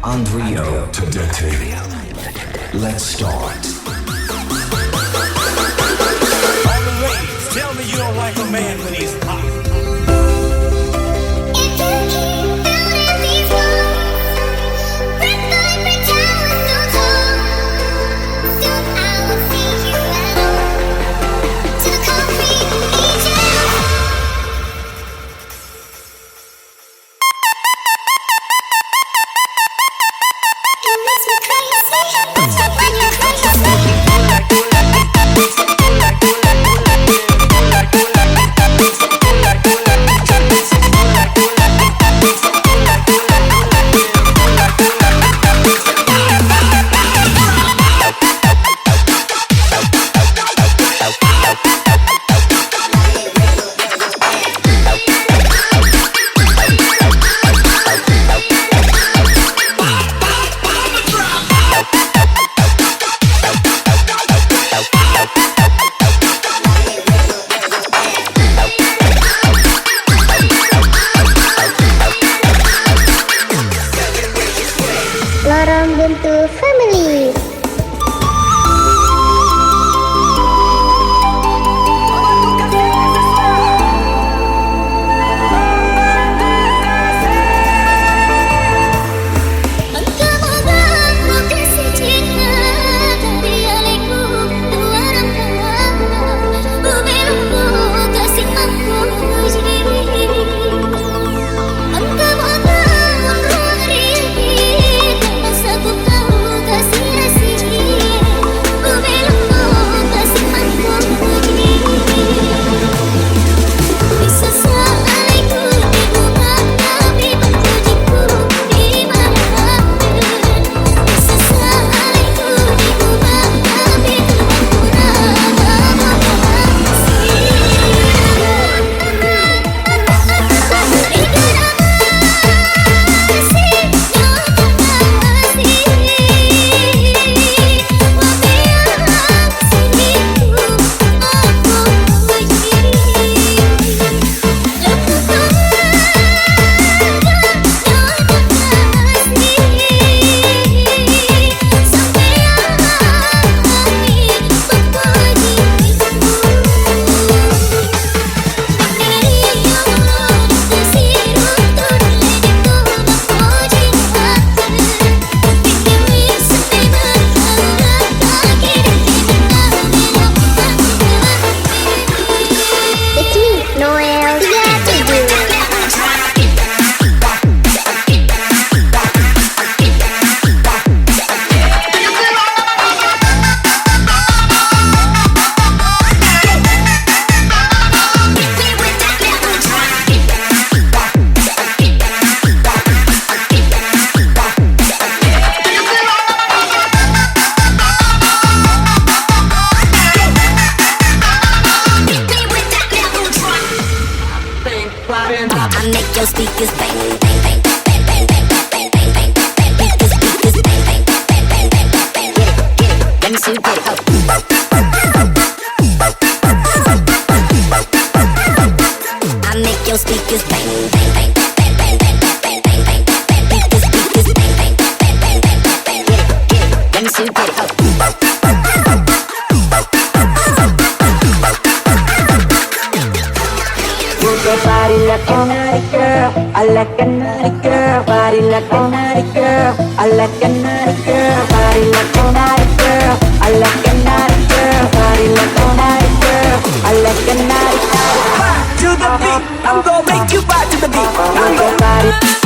on Rio Tedete. Let's start. All the ladies, tell me you don't like a man when he's hot. Lorong Buntu Family. I make your speakers bang, bang, bang, bang, bang, bang, bang, bang, bang, bang, bang, speakers bang, bang, bang, bang, bang, bang, bang, get it, let me see you get it, I make your speakers bang, bang, bang, bang, bang, bang, bang, bang, bang, bang, bang, speakers bang, bang, bang, bang, bang, bang, bang, get it, let me see you get it. Body like a naughty girl, I like a naughty girl. Body like a naughty girl, I like a naughty girl. Body like a naughty girl, I like a naughty girl. Body like a naughty girl, I like a naughty girl. To the beat, I'm gonna make you vibe to the beat. I'm gonna body.